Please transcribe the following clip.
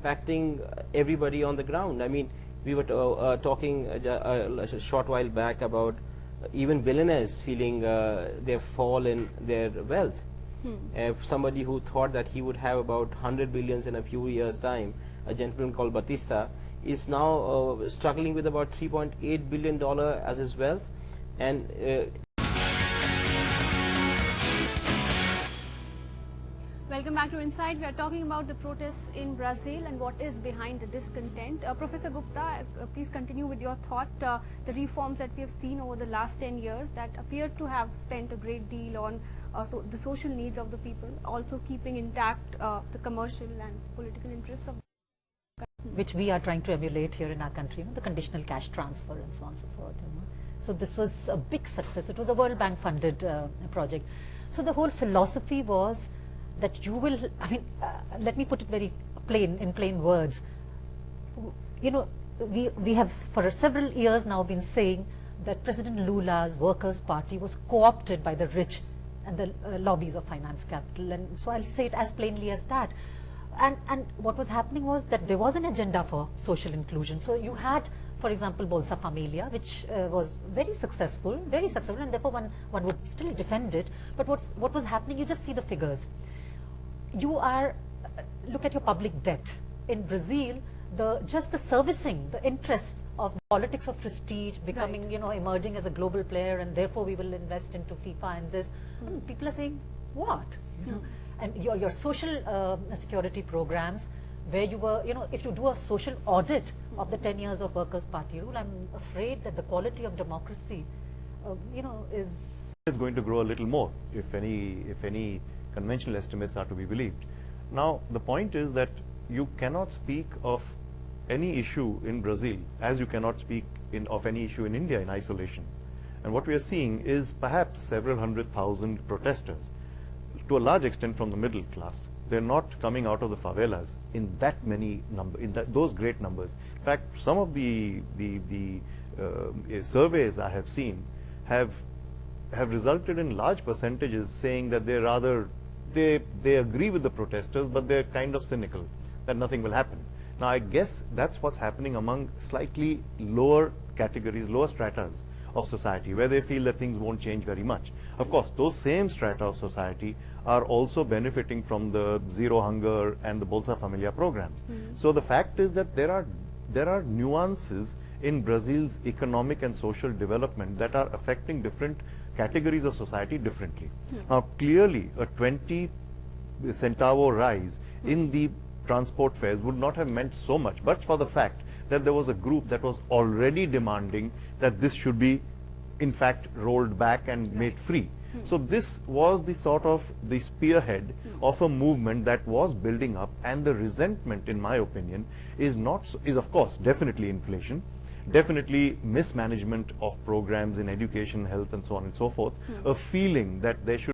impacting everybody on the ground. I mean, we were talking a short while back about even billionaires feeling their fall in their wealth. Somebody who thought that he would have about 100 billions in a few years' time, a gentleman called Batista, is now struggling with about $3.8 billion as his wealth. And welcome back to Inside. We are talking about the protests in Brazil and what is behind the discontent. Professor Gupta, please continue with your thought. The reforms that we have seen over the last 10 years that appear to have spent a great deal on the social needs of the people, also keeping intact the commercial and political interests of the country. Which we are trying to emulate here in our country, the conditional cash transfer and so on and so forth. So this was a big success. It was a World Bank funded project. So the whole philosophy was that you will, let me put it very plain, in plain words. We have for several years now been saying that President Lula's Workers' Party was co-opted by the rich and the lobbies of finance capital. And so I'll say it as plainly as that. And what was happening was that there was an agenda for social inclusion. So you had, for example, Bolsa Familia, which was very successful, and therefore one would still defend it. But what was happening, you just see the figures. Look at your public debt. In Brazil, just the servicing, the interests of politics of prestige becoming, emerging as a global player, and therefore we will invest into FIFA and this. People are saying, what? And your social security programs, where you were, if you do a social audit of the 10 years of Workers' Party rule, I'm afraid that the quality of democracy, is... It's going to grow a little more, if any conventional estimates are to be believed. Now, the point is that you cannot speak of any issue in Brazil as you cannot speak of any issue in India in isolation. And what we are seeing is perhaps several 100,000 protesters, to a large extent from the middle class. They're not coming out of the favelas in that many those great numbers. In fact, some of the surveys I have seen have resulted in large percentages saying that they agree with the protesters, but they're kind of cynical that nothing will happen. Now, I guess that's what's happening among slightly lower categories, lower stratas of society, where they feel that things won't change very much. Of course, those same strata of society are also benefiting from the Zero Hunger and the Bolsa Familia programs. So the fact is that there are nuances in Brazil's economic and social development that are affecting different categories of society differently. Now, clearly, a 20 centavo rise in the transport fares would not have meant so much, but for the fact that there was a group that was already demanding that this should be, in fact, rolled back and made free. So this was the sort of the spearhead of a movement that was building up, and the resentment, in my opinion, is of course definitely inflation, definitely mismanagement of programs in education, health, and so on and so forth, a feeling that there should